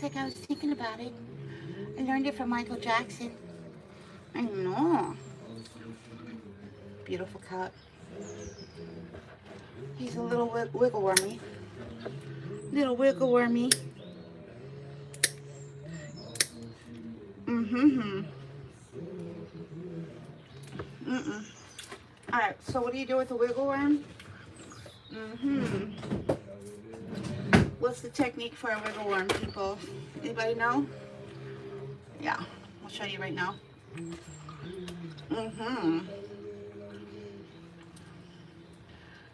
like I was thinking about it. I learned it from Michael Jackson. I know. Beautiful cat. He's a little wiggle wormy. Little wiggle wormy. Alright, so what do you do with the wiggle worm? What's the technique for a wiggle worm, people? Anybody know? Yeah, I'll show you right now.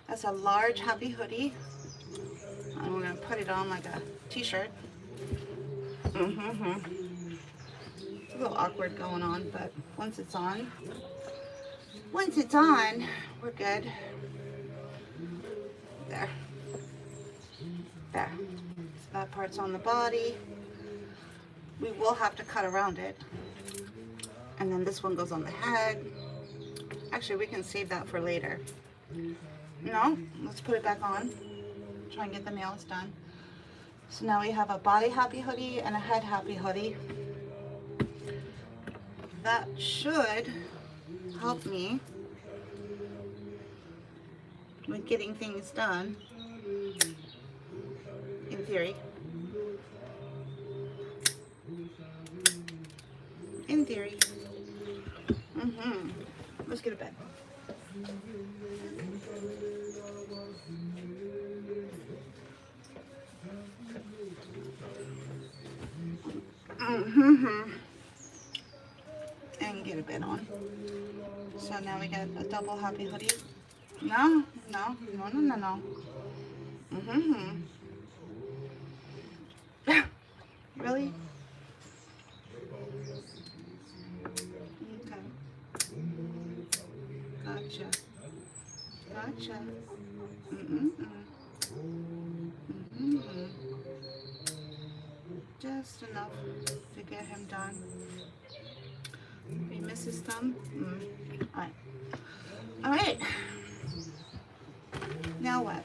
That's a large happy hoodie. And we're gonna put it on like a t-shirt. It's a little awkward going on, but once it's on, we're good. There. There. So that part's on the body. We will have to cut around it. And then this one goes on the head. Actually, we can save that for later. No? Let's put it back on. Try and get the nails done. So now we have a body happy hoodie and a head happy hoodie. That should help me with getting things done, in theory. In theory. Let's get to bed. And get a bed on. So now we got a double happy hoodie. No. Really? Okay. Gotcha. Just enough to get him done. He misses thumb. Alright. Now what?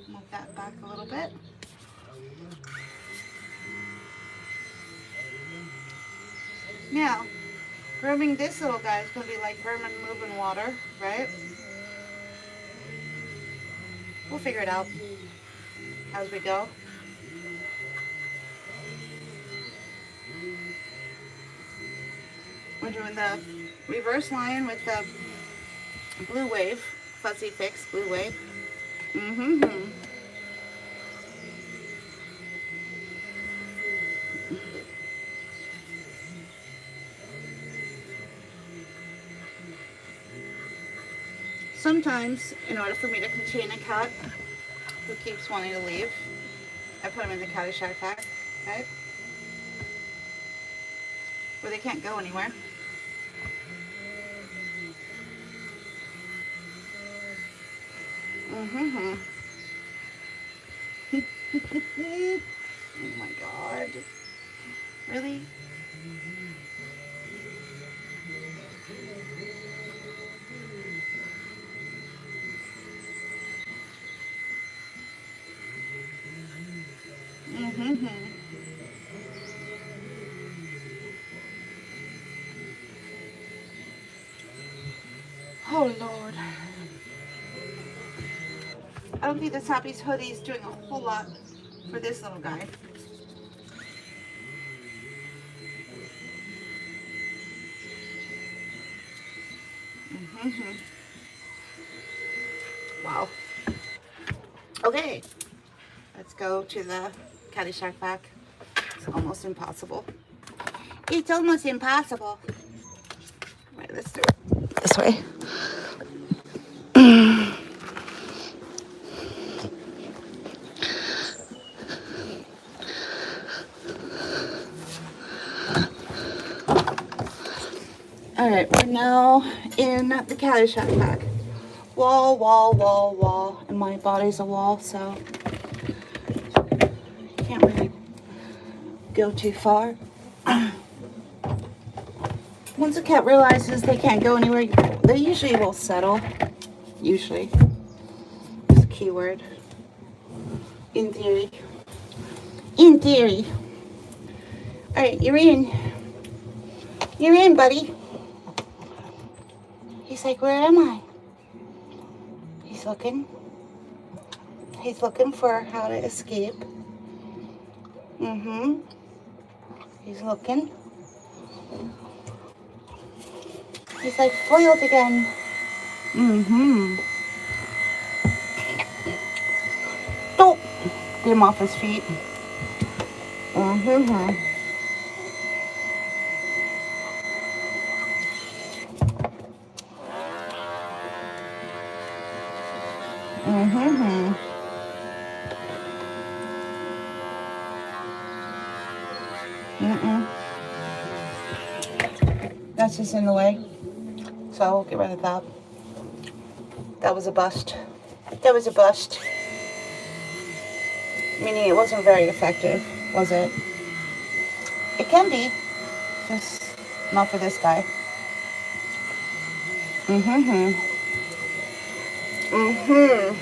Move that back a little bit. Now, grooming this little guy is going to be like vermin moving water, right? We'll figure it out as we go. We're doing the reverse line with the blue wave, fuzzy fix blue wave. Sometimes, in order for me to contain a cat who keeps wanting to leave, I put them in the Caddyshack pack, right? Where they can't go anywhere. Oh my God. Really? Oh Lord. I don't think this Happy's hoodie is doing a whole lot for this little guy. Wow. Okay. Let's go to the Caddyshack pack. It's almost impossible. It's almost impossible. Right, let's do it this way. Alright, we're now in the Caddyshack pack. Wall, wall, wall, wall. And my body's a wall, so can't really go too far. Once a cat realizes they can't go anywhere, they usually will settle. Usually. It's a key word. In theory. In theory. Alright, you're in. You're in, buddy. He's like, where am I? He's looking. He's looking for how to escape. Mm-hmm. He's looking. He's like foiled again. Mm-hmm. Oh! Get him off his feet. Mm-hmm. Mm-hmm. Mm-mm. That's just in the way. So I'll get rid of that. That was a bust. That was a bust. Meaning it wasn't very effective, was it? It can be. Just not for this guy. Mm-hmm. Mm-hmm.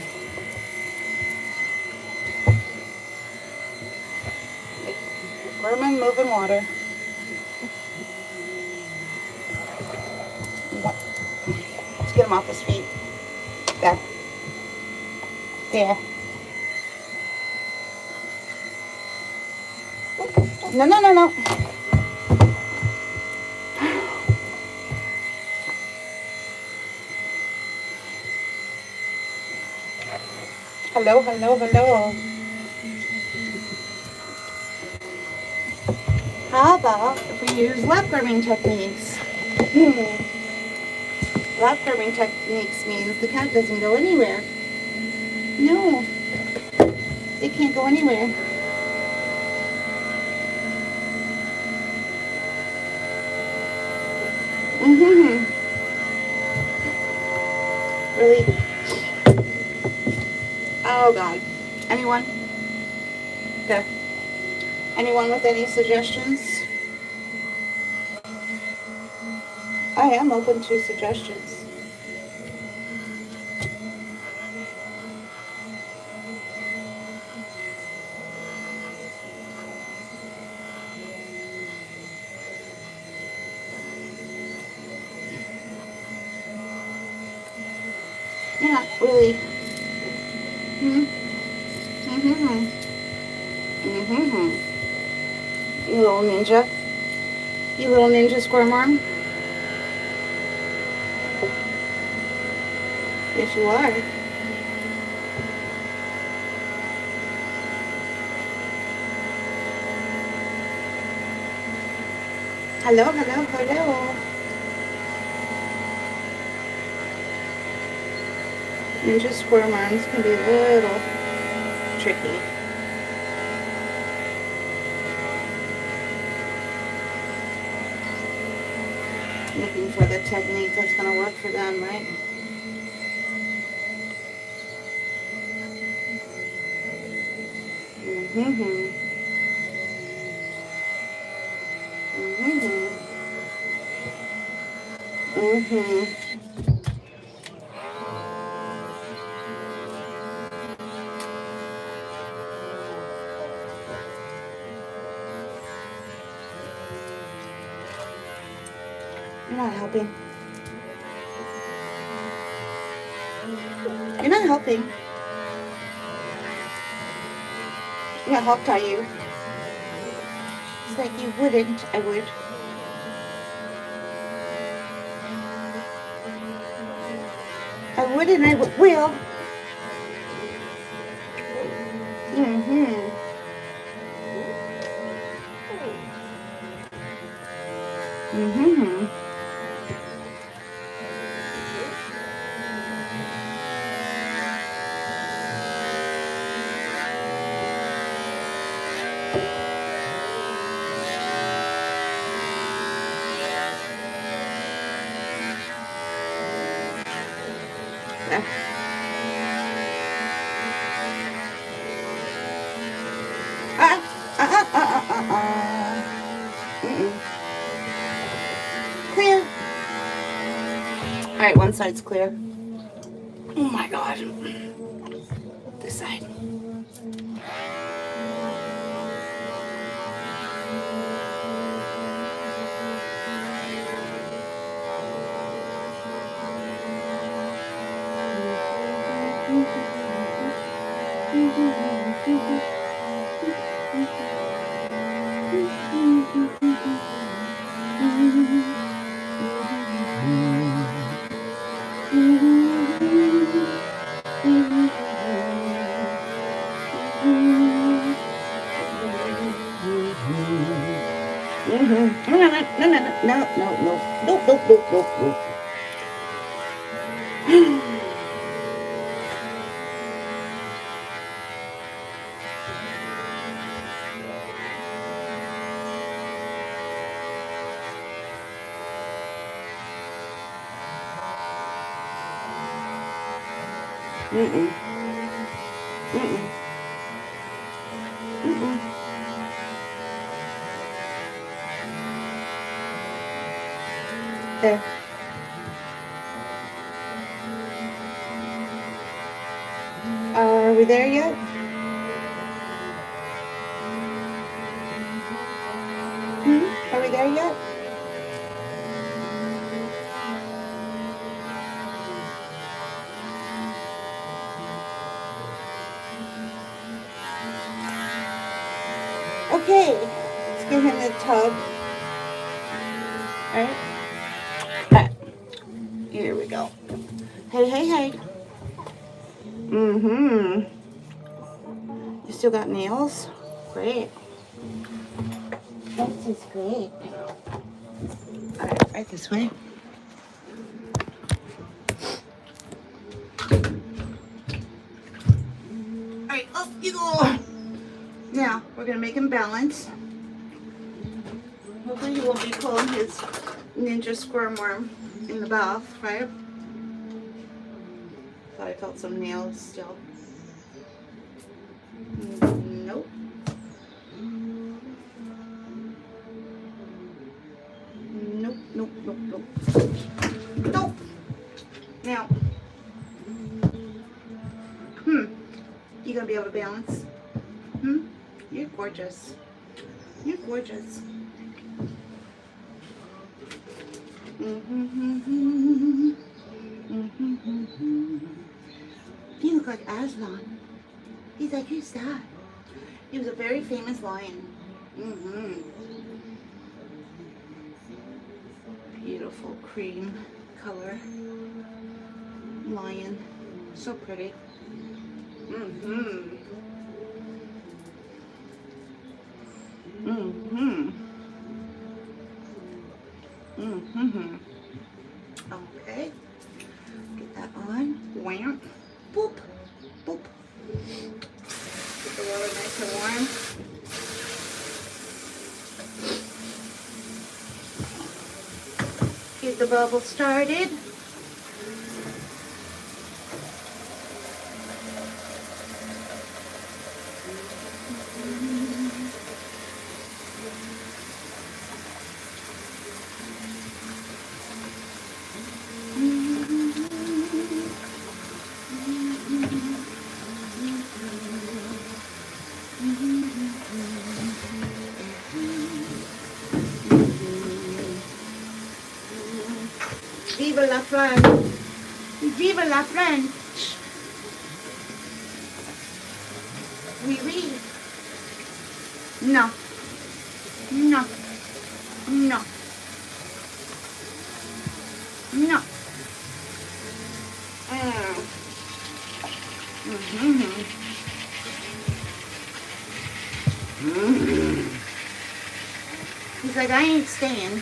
Grooming, moving water. Let's get him off his feet. There. There. No, no, no, no. Hello, hello, hello. How about if we use lap grooming techniques? Lap grooming techniques means the cat doesn't go anywhere. No, they can't go anywhere. Mm-hmm. Really? Oh, God. Anyone? Okay. Anyone with any suggestions? I am open to suggestions. Yeah, really. Mm-hmm. Mm-hmm. You little ninja. You little ninja squirm arm. Yes, you are. Hello, hello, hello. Ninja squirm arms can be a little tricky. Looking for the technique that's going to work for them, right? Mm-hmm. Mm-hmm. Mm-hmm. You're not helping. You're not helping. Yeah, I'll tie you. It's like you wouldn't. I would. I would and I will. Mm-hmm. Mm-hmm. Clear. All right, one side's clear. Oh my God. This side. Nope. There. Are we there yet? Are we there yet? Okay, let's get him in the tub. All right. Here we go. Hey. You still got nails? Great. This is great. All right this way. All right, up you go. Now, we're going to make him balance. Hopefully he won't be pulling his ninja squirm worm in the bath, right? Thought I felt some nails still. Nope. Nope. Now, you gonna be able to balance? You're gorgeous. You're gorgeous. You look like Aslan. He's like, who's that? He was a very famous lion. Beautiful cream color lion. So pretty. Okay. Get that on. Wham. Boop. Boop. Get the water nice and warm. Get the bubble started. Vive la France! Vive la French! Oui, oui. No. No. No. No. He's like, I ain't staying.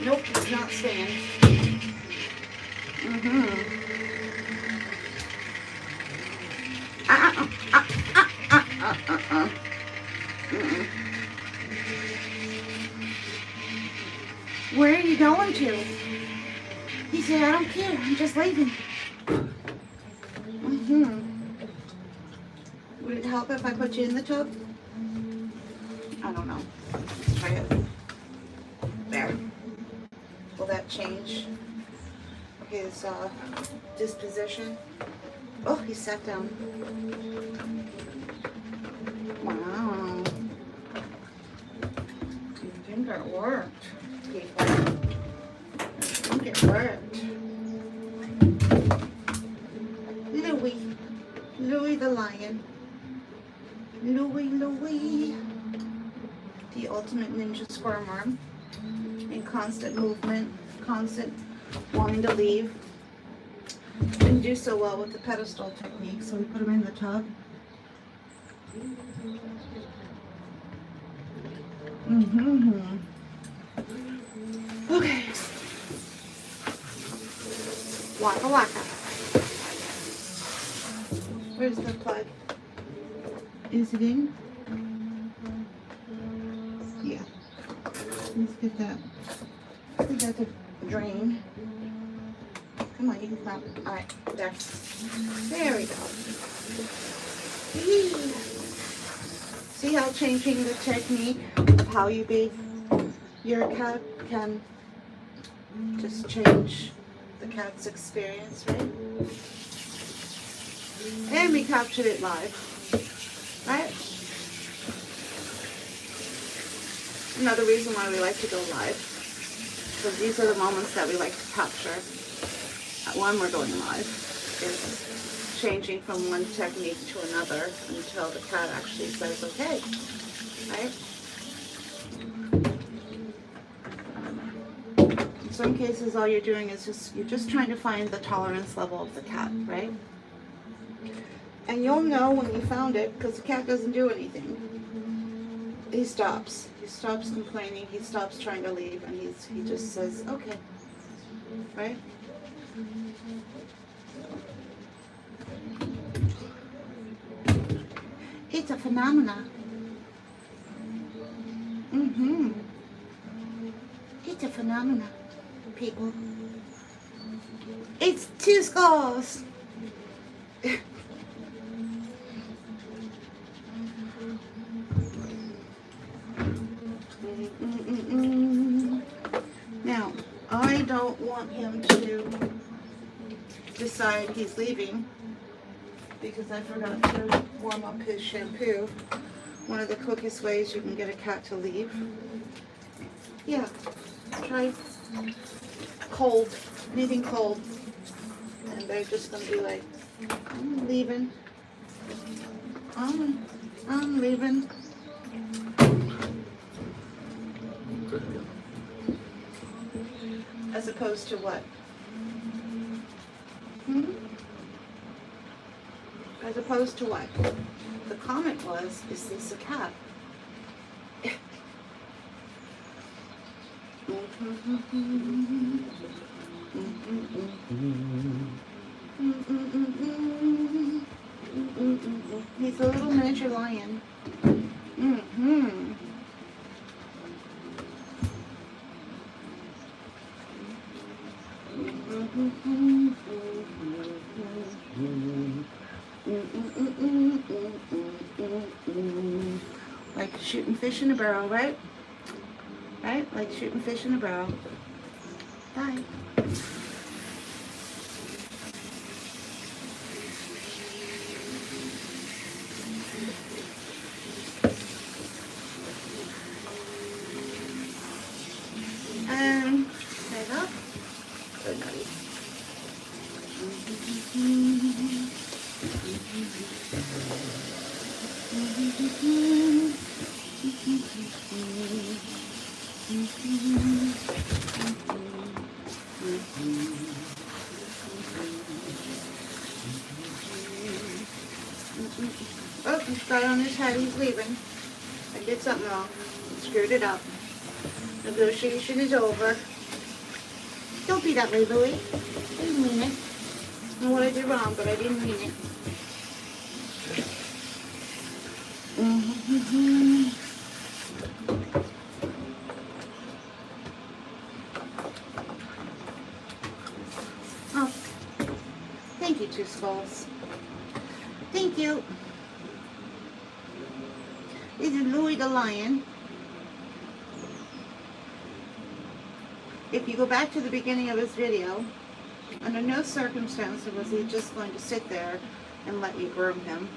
Nope, he's not staying. Where are you going to? He said, I don't care, I'm just leaving. Would it help if I put you in the tub? I don't know. Let's try it. There. Will that change his disposition? Oh, he sat down. Wow. I think it worked, people. I think it worked. Louis the lion. Louis. The ultimate ninja squirm worm. In constant movement, constant wanting to leave. Didn't do so well with the pedestal technique, so we put him in the tub. Okay. Waka waka. Where's the plug? Is it in? Yeah. Let's get that. We got the drain. Come on, you can clap. Alright, there. There we go. Whee. See how changing the technique of how you bathe your cat can just change the cat's experience, right? And we captured it live, right? Another reason why we like to go live, because these are the moments that we like to capture when we're going live, is changing from one technique to another until the cat actually says okay, right? In some cases, all you're doing is you're just trying to find the tolerance level of the cat, right? And you'll know when you found it because the cat doesn't do anything. He stops. He stops complaining. He stops trying to leave, and he just says, okay, right? It's a phenomenon. It's a phenomenon, people. It's two skulls. Now, I don't want him to decide he's leaving because I forgot to warm up his shampoo. One of the quickest ways you can get a cat to leave. Yeah, try cold, anything cold. And they're just going to be like, I'm leaving. I'm leaving. As opposed to what? As opposed to what? The comment was, is this a cat? He's a little miniature lion. Like shooting fish in a barrel, right? Right? Like shooting fish in a barrel. Bye. Head up. So nutty. Oh, he's got on his head, he's leaving. I did something wrong. Screwed it up. Negotiation is over. Don't be that way, Louie. I didn't mean it. I know what I did wrong, but I didn't mean it. Oh, thank you, Two Skulls. Thank you. This is Louis the Lion. If you go back to the beginning of his video, under no circumstances was he just going to sit there and let you groom him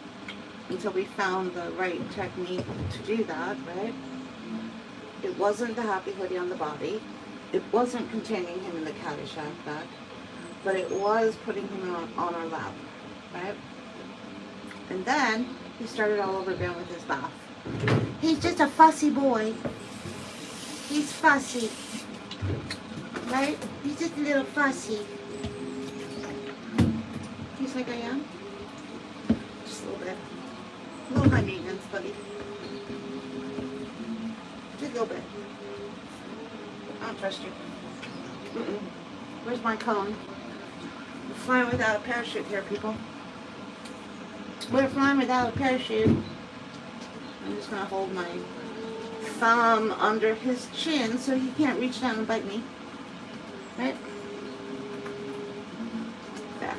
until we found the right technique to do that, right? It wasn't the happy hoodie on the body. It wasn't containing him in the Caddyshack back, but it was putting him on our lap, right? And then he started all over again with his bath. He's just a fussy boy. He's fussy. Right? He's just a little fussy. Just like I am. Just a little bit. A little high maintenance, buddy. Just a little bit. I don't trust you. Where's my cone? We're flying without a parachute here, people. We're flying without a parachute. I'm just going to hold my thumb under his chin so he can't reach down and bite me. Right? There.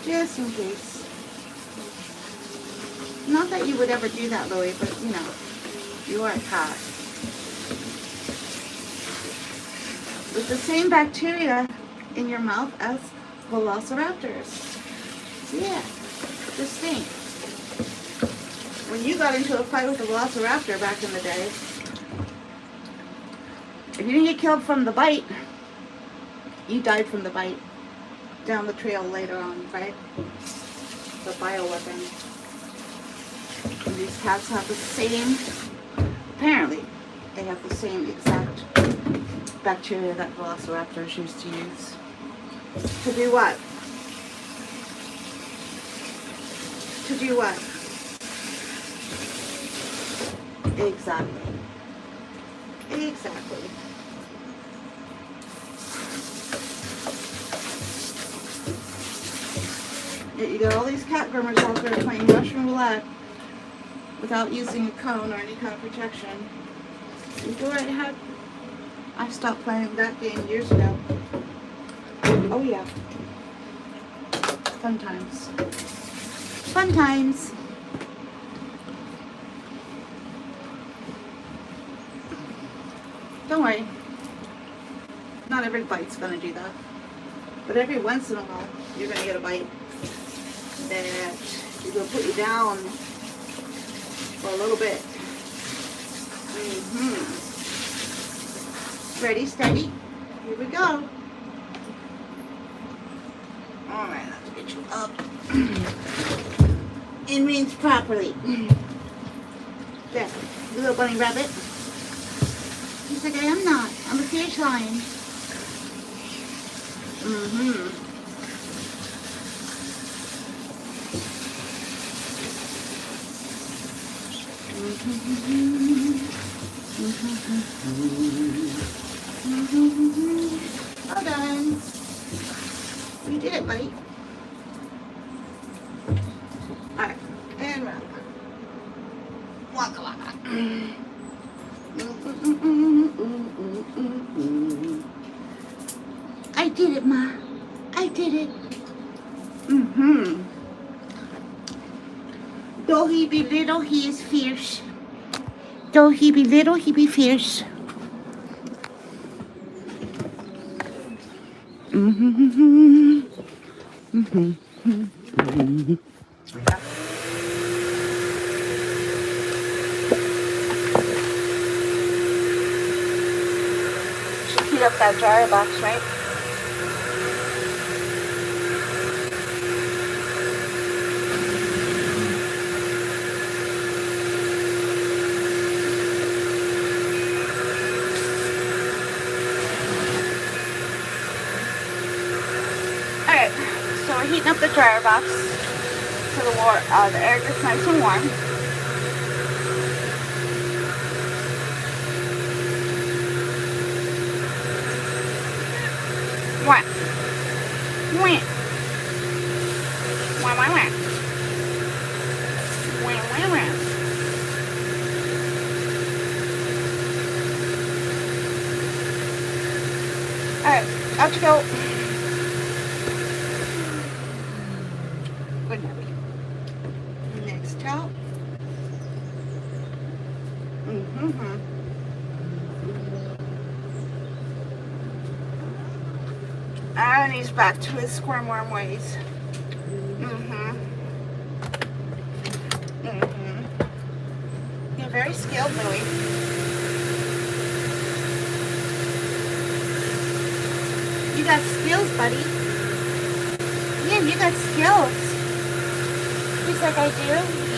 Just in case. Not that you would ever do that, Louie, but you know, you are a cat. With the same bacteria in your mouth as velociraptors. Yeah, distinct. When you got into a fight with a velociraptor back in the day, if you didn't get killed from the bite, you died from the bite down the trail later on, right? The bioweapon. And these cats have the same, apparently, they have the same exact bacteria that velociraptors used to use. To do what? To do what? Exactly. Exactly. Yet you got all these cat groomers out there playing Russian roulette without using a cone or any kind of protection. You go right ahead. I stopped playing that game years ago. Oh yeah. Fun times. Fun times. Don't worry. Not every bite's gonna do that. But every once in a while, you're gonna get a bite that is gonna put you down for a little bit. Ready, steady. Here we go. Alright, let's get you up. In range properly. There, little bunny rabbit. He's like, I am not. I'm a fish lion. Well done. You did it, buddy. Alright, and round. Waka waka. I did it, Ma. I did it. Though he be little, he is fierce. Though he be little, he be fierce. Should heat up that dryer box, right? So we're heating up the dryer box so the air gets nice and warm. What? What? What? Alright, out you go. Good night. Next top. And he's back to his squirmworm ways. You're very skilled, Louie. You got skills, buddy. Yeah, you got skills. He's like, I do?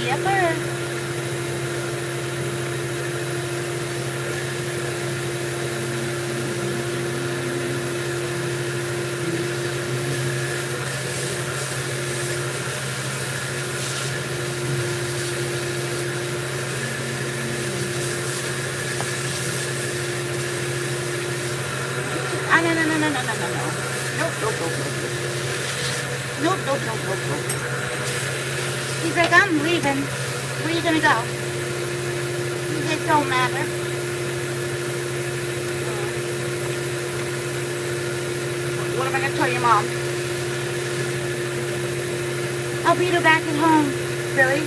Yepper. Nope. He's like, I'm leaving. Where are you gonna go? It don't matter. What am I gonna tell your mom? I'll beat her back at home. Really?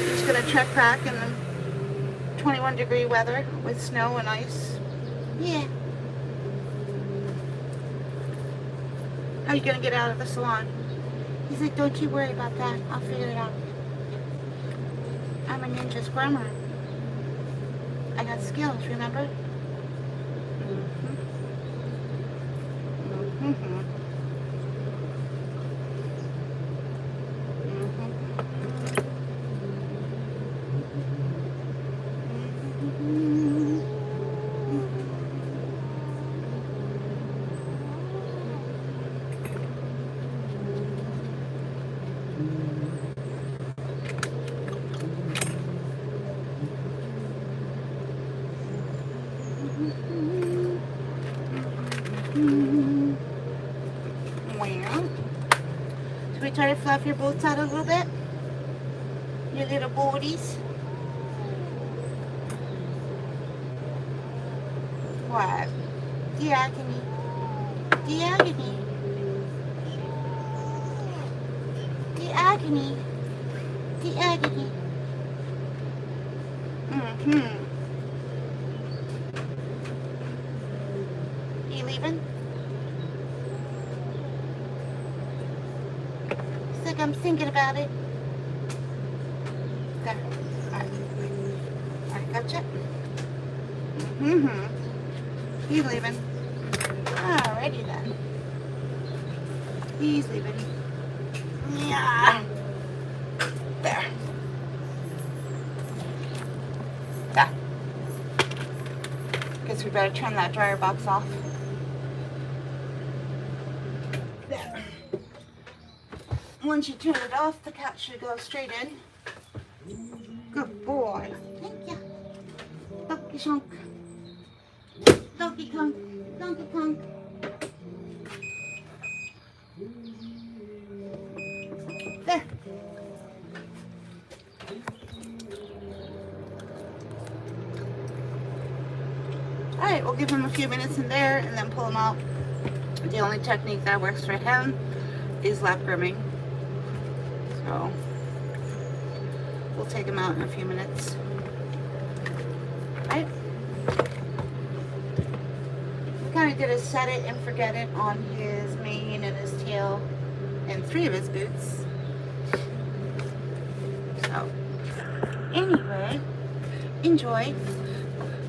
Just gonna trek back in the 21-degree weather with snow and ice. Yeah. How are you gonna get out of the salon? He's like, don't you worry about that. I'll figure it out. I'm a ninja scrummer. I got skills, remember? Should we try to fluff your boots out a little bit? Your little booties? What? Diagony. Diagony. Diagony. Diagony. You leaving? It's like I'm thinking about it. There. Alright, gotcha. He's leaving. Alrighty then. He's leaving. Yeah. There. There. Guess we better turn that dryer box off. There. Once you turn it off, the cat should go straight in. Good boy. Thank you. Donkey shunk. Donkey Kong. Donkey Kong. There. Alright, we'll give him a few minutes in there and then pull him out. The only technique that works for him is lap grooming. So, we'll take him out in a few minutes. Alright. We kind of did a set it and forget it on his mane and his tail and 3 of his boots. So, anyway, enjoy.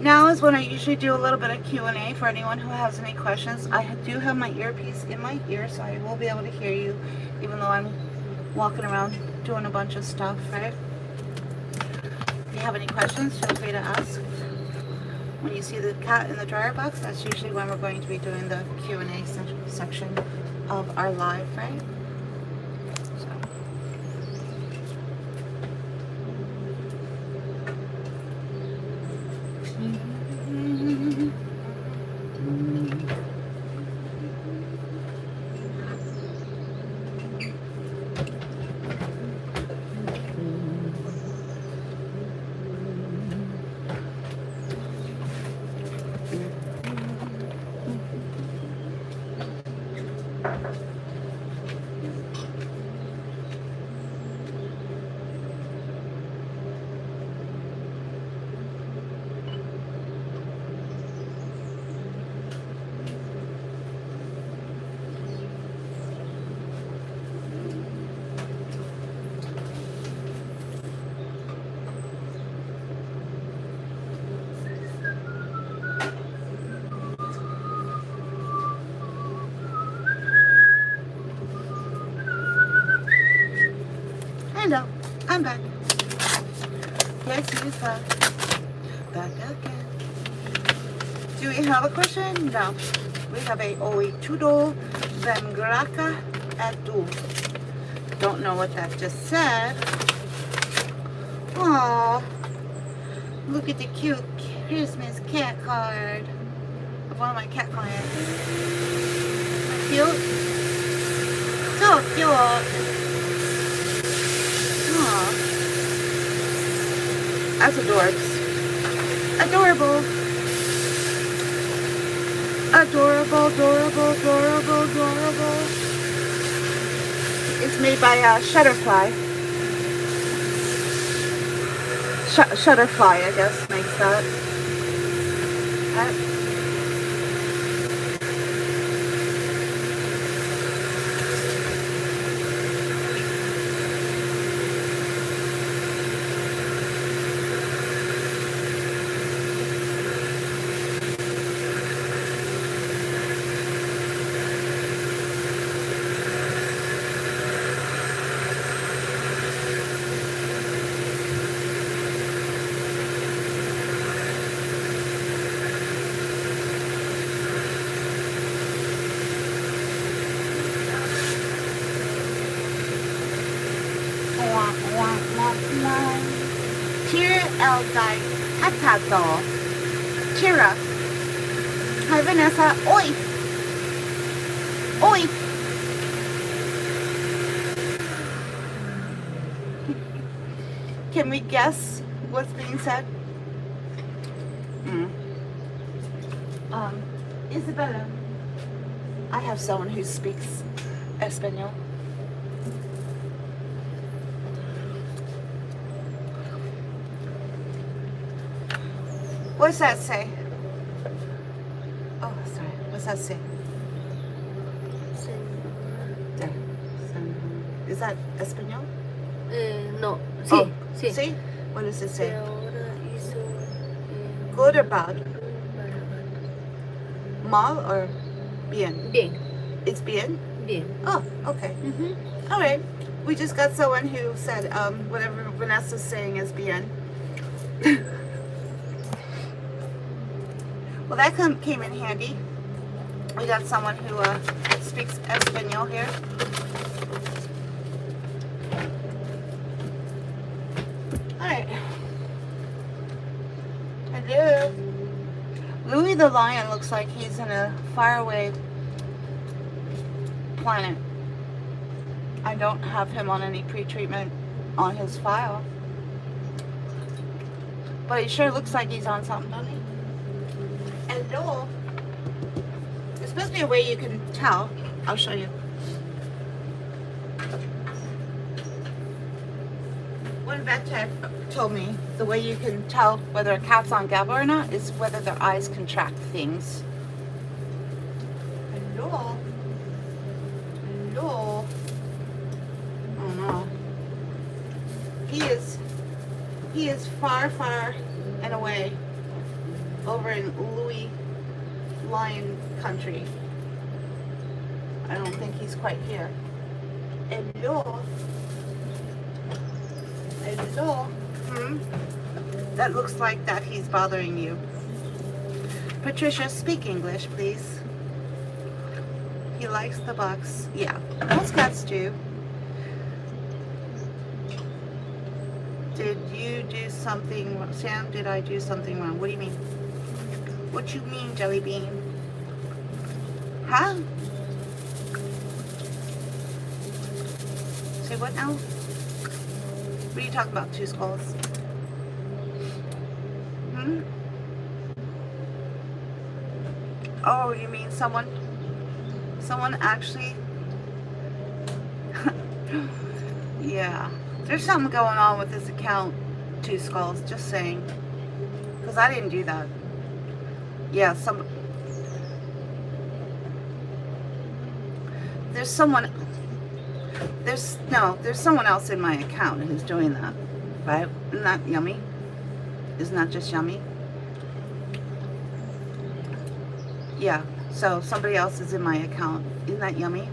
Now is when I usually do a little bit of Q&A for anyone who has any questions. I do have my earpiece in my ear, so I will be able to hear you, even though I'm walking around doing a bunch of stuff, right? If you have any questions, feel free to ask. When you see the cat in the dryer box, that's usually when we're going to be doing the Q&A section of our live, right? Hello, I'm back. Yes, he's back. Back again. Do we have a question? No. We have a oitudo vengraka atu. Don't know what that just said. Aww. Look at the cute Christmas cat card of one of my cat clients. Cute? So cute. Aww. That's adorbs. Adorable. Adorable, adorable, adorable, adorable. It's made by Shutterfly. Shutterfly, I guess, makes that. Cheer el dai hatato. Cheer up. Hi Vanessa. Oi. Oi. Can we guess what's being said? Isabella. I have someone who speaks Espanol. What's that say? Oh, sorry. What's that say? There. Is that Espanol? No. Sí, Oh, sí. see? What does it say? Ahora hizo, Good or bad? Mal or bien? Bien, It's bien? bien. Oh, okay. All right. We just got someone who said whatever Vanessa's saying is bien. Well, that came in handy. We got someone who speaks Espanol here. All right. Hello. Louis the Lion looks like he's in a faraway planet. I don't have him on any pre-treatment on his file. But he sure looks like he's on something, doesn't he? Hello. There's supposed to be a way you can tell. I'll show you. One vet tech told me the way you can tell whether a cat's on GABA or not is whether their eyes contract things. Hello. Hello. Oh no. He is far, far and away over in Louis Lion country. I don't think he's quite here. Hello. Hello. That looks like that he's bothering you. Patricia, speak English, please. He likes the box. Yeah, most cats do. Did you do something wrong? Sam, did I do something wrong? What do you mean? What you mean, Jelly Bean? Huh? Say what now? What are you talking about, Two Skulls? Oh, you mean someone actually? Yeah. There's something going on with this account, Two Skulls, just saying. Because I didn't do that. Yeah, there's someone else in my account who's doing that. Right? Isn't that yummy? Isn't that just yummy? Yeah, so somebody else is in my account. Isn't that yummy?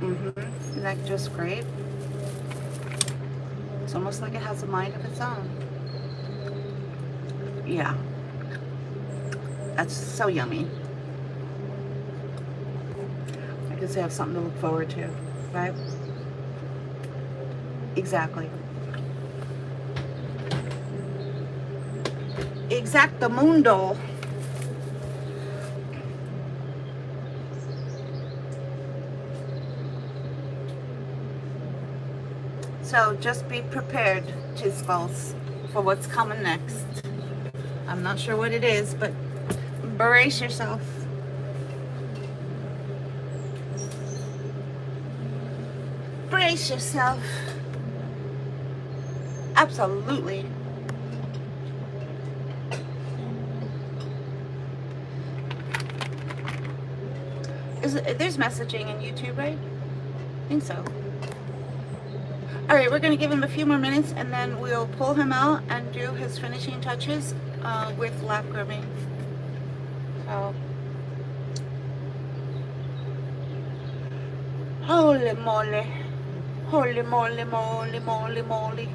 Isn't that just great? It's almost like it has a mind of its own. Yeah. That's so yummy. I guess I have something to look forward to, right? Exactly. Exactamundo. So just be prepared, Chiscals, for what's coming next. I'm not sure what it is, but brace yourself. Brace yourself. Absolutely. There's messaging in YouTube, right? I think so. All right, we're going to give him a few more minutes and then we'll pull him out and do his finishing touches with lap grooming. So, holy moly. Holy moly, moly, moly, moly.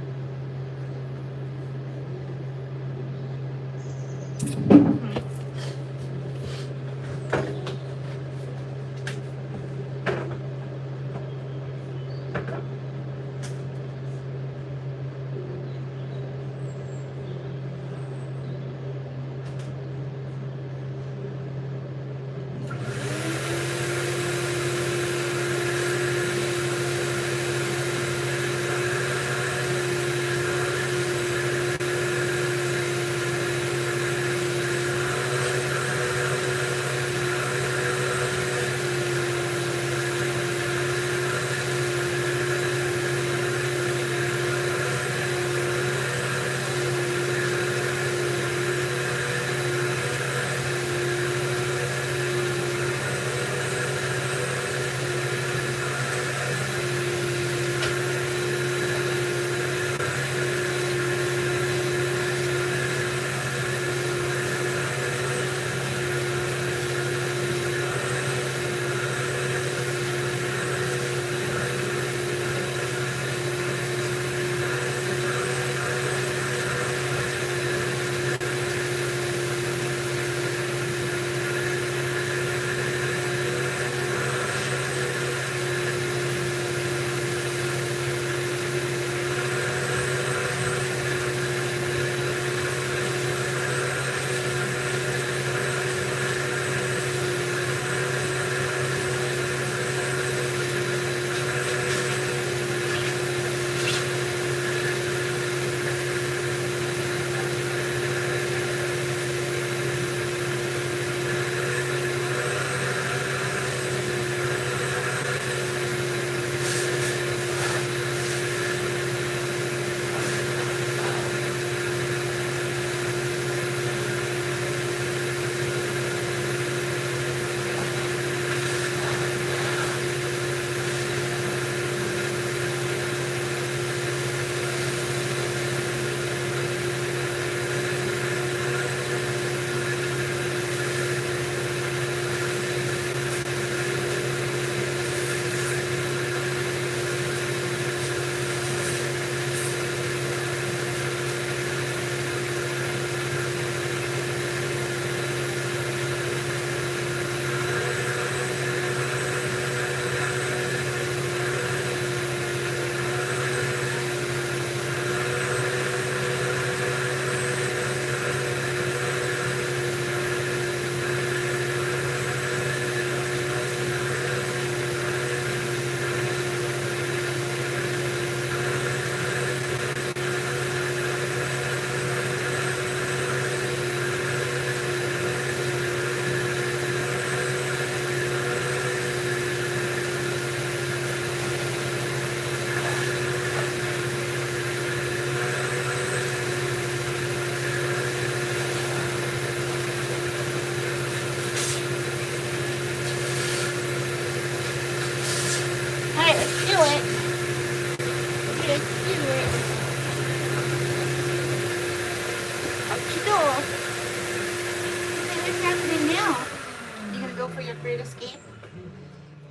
Great Escape?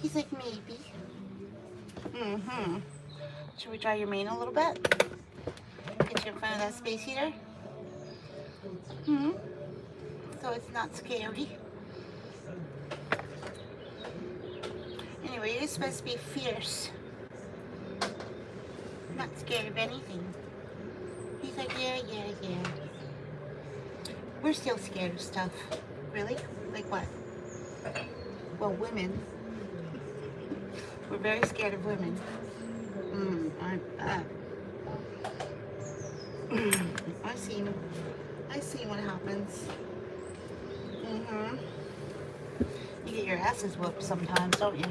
He's like, maybe. Mm-hmm. Should we dry your mane a little bit? park in front of that space heater? Hmm? So it's not scary. Anyway, you're supposed to be fierce. Not scared of anything. He's like, yeah, yeah, yeah. We're still scared of stuff. Really? Like what? Well, women. We're very scared of women. I've seen what happens. You get your asses whooped sometimes, don't you?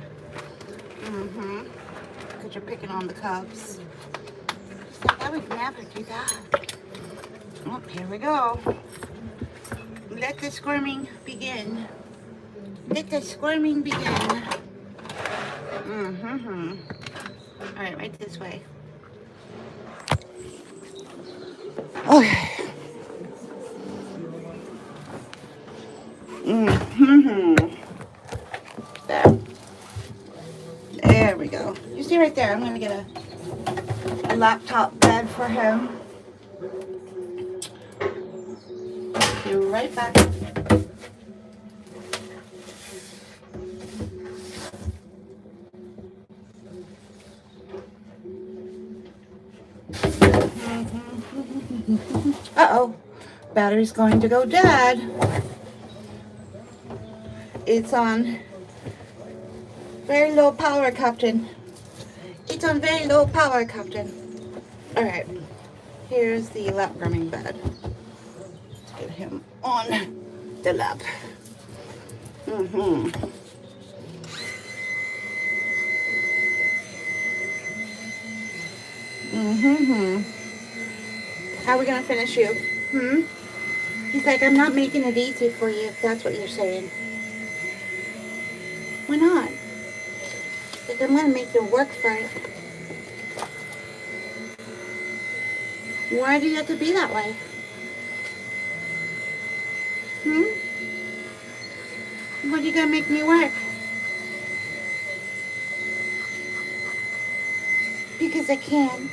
Because you're picking on the cubs. It's like, I would never do that. Oh, here we go. Let the squirming begin. Let the squirming begin. Alright, right this way. Okay. There we go. You see right there, I'm going to get a laptop bed for him. Be right back. Uh-oh. Battery's going to go dead. It's on very low power, Captain. It's on very low power, Captain. Alright. Here's the lap grooming bed. Let's get him on the lap. How are we gonna finish you? He's like, I'm not making it easy for you, if that's what you're saying. Why not? Like, I'm gonna make you work for it. Why do you have to be that way? What are you gonna make me work? Because I can.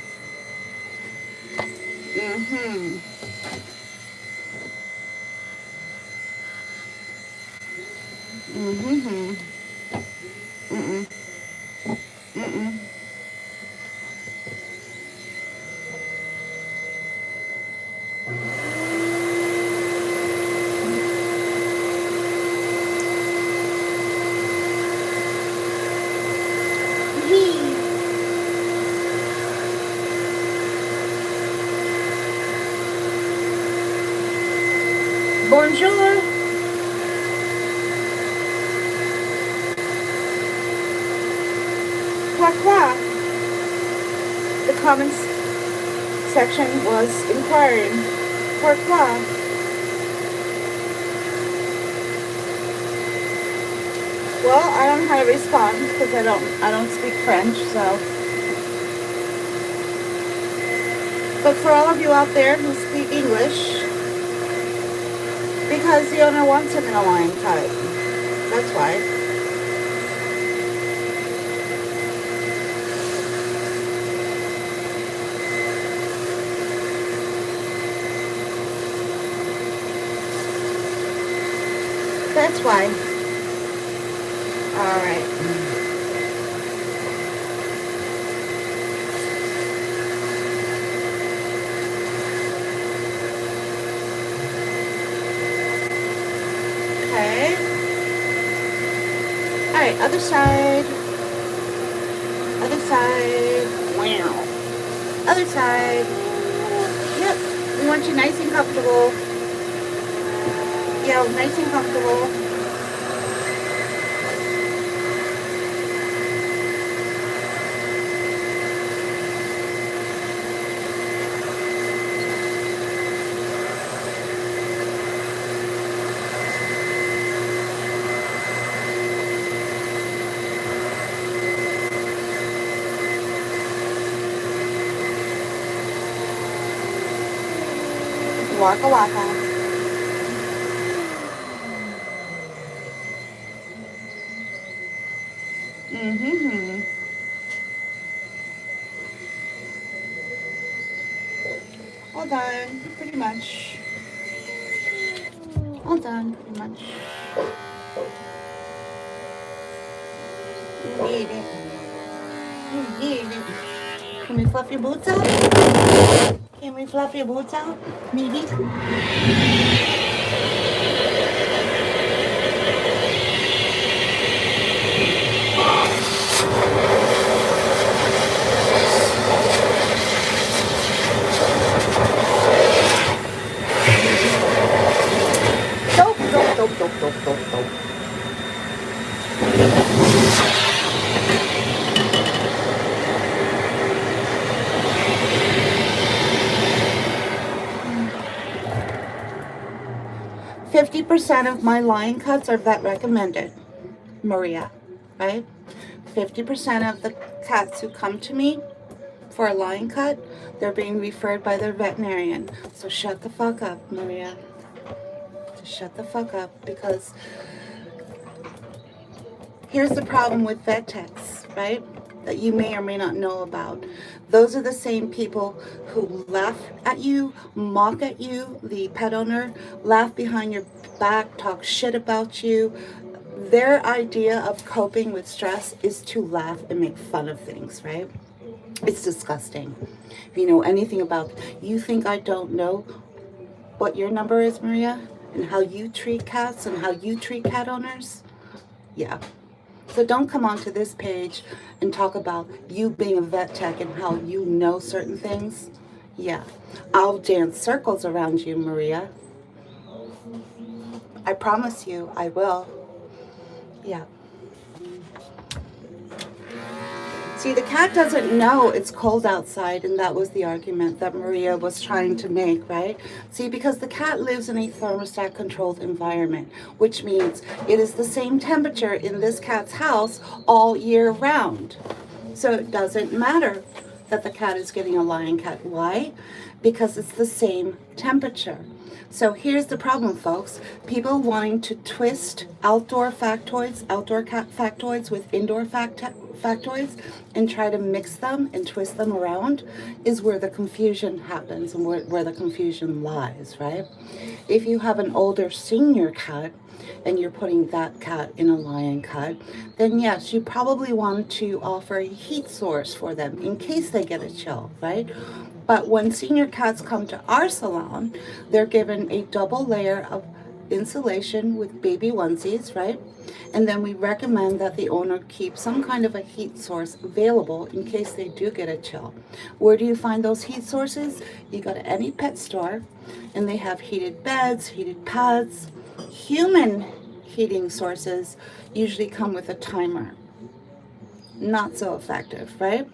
Bonjour. Pourquoi? The comments section was inquiring. Pourquoi? Well, I don't know how to respond because I don't speak French, so. But for all of you out there who speak English, because the owner wants him in a line cut. That's why. That's why. Alright. Okay. Alright, other side. Other side. Wow. Other side. Yep. We want you nice and comfortable. Yeah, nice and comfortable. Waka waka. All done, pretty much. All done, pretty much. You need it. You need it. Can we fluff your boots out? Can we fluff your boots out? Maybe? Dope, dope, dope, dope, dope, dope, dope. 50% of my line cuts are vet recommended, Maria, right? 50% of the cats who come to me for a line cut, they're being referred by their veterinarian. So shut the fuck up, Maria. Just shut the fuck up, because here's the problem with vet techs, right? That you may or may not know about. Those are the same people who laugh at you, mock at you, the pet owner, laugh behind your back, talk shit about you. Their idea of coping with stress is to laugh and make fun of things, right? It's disgusting. If you know anything about, you think I don't know what your number is, Maria? And how you treat cats and how you treat cat owners? Yeah. So don't come onto this page and talk about you being a vet tech and how you know certain things. Yeah, I'll dance circles around you, Maria. I promise you, I will. Yeah. See, the cat doesn't know it's cold outside, and that was the argument that Maria was trying to make, right? See, because the cat lives in a thermostat-controlled environment, which means it is the same temperature in this cat's house all year round. So it doesn't matter that the cat is getting a lion cat. Why? Because it's the same temperature. So here's the problem, folks. People wanting to twist outdoor factoids, outdoor cat factoids with indoor factoids and try to mix them and twist them around is where the confusion happens and where the confusion lies, right? If you have an older senior cat and you're putting that cat in a lion cut, then yes, you probably want to offer a heat source for them in case they get a chill, right? But when senior cats come to our salon, they're given a double layer of insulation with baby onesies, right? And then we recommend that the owner keep some kind of a heat source available in case they do get a chill. Where do you find those heat sources? You go to any pet store and they have heated beds, heated pads. Human heating sources usually come with a timer. Not so effective, right?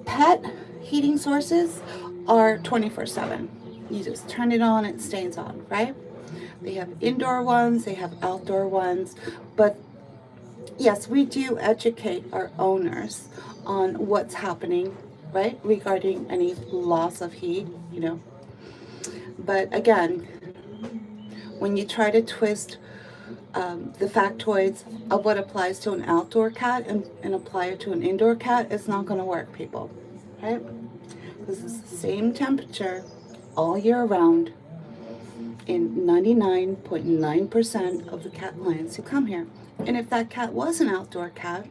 Pet heating sources are 24/7. You just turn it on, it stays on, right? They have indoor ones, they have outdoor ones, but yes, we do educate our owners on what's happening, right, regarding any loss of heat, you know. But again, when you try to twist the factoids of what applies to an outdoor cat and apply it to an indoor cat, it's not going to work, people, right? Because it's the same temperature all year round in 99.9% of the cat clients who come here. And if that cat was an outdoor cat,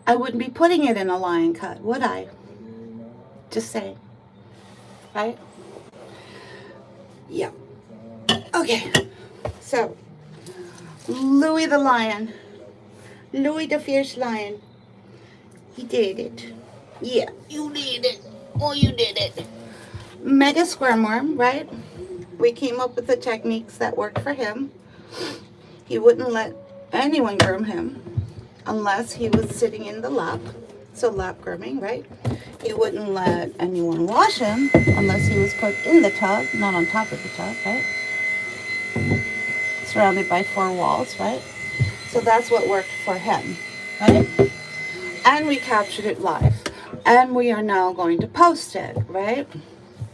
I wouldn't be putting it in a lion cut, would I? Just saying, right? Yeah. Okay, so Louis the lion, Louis the fierce lion, he did it. Yeah, you did it. Oh, you did it. Mega squirmworm, right? We came up with the techniques that worked for him. He wouldn't let anyone groom him unless he was sitting in the lap. So lap grooming, right? He wouldn't let anyone wash him unless he was put in the tub, not on top of the tub, right? Surrounded by 4 walls, right? So that's what worked for him, right? And we captured it live. And we are now going to post it, right?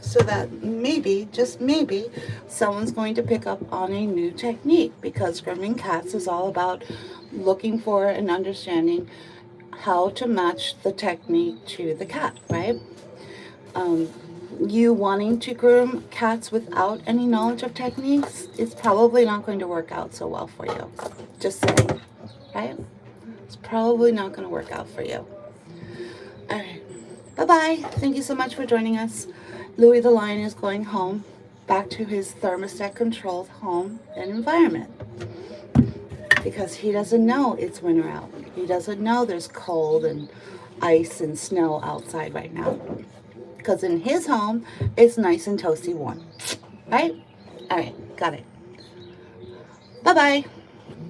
So that maybe, just maybe, someone's going to pick up on a new technique, because grooming cats is all about looking for and understanding how to match the technique to the cat, right? you wanting to groom cats without any knowledge of techniques, it's probably not going to work out so well for you. Just saying, right? It's probably not going to work out for you. All right. Bye-bye. Thank you so much for joining us. Louis the Lion is going home, back to his thermostat-controlled home and environment. Because he doesn't know it's winter out. He doesn't know there's cold and ice and snow outside right now. Because in his home, it's nice and toasty warm. Right? All right. Got it. Bye-bye.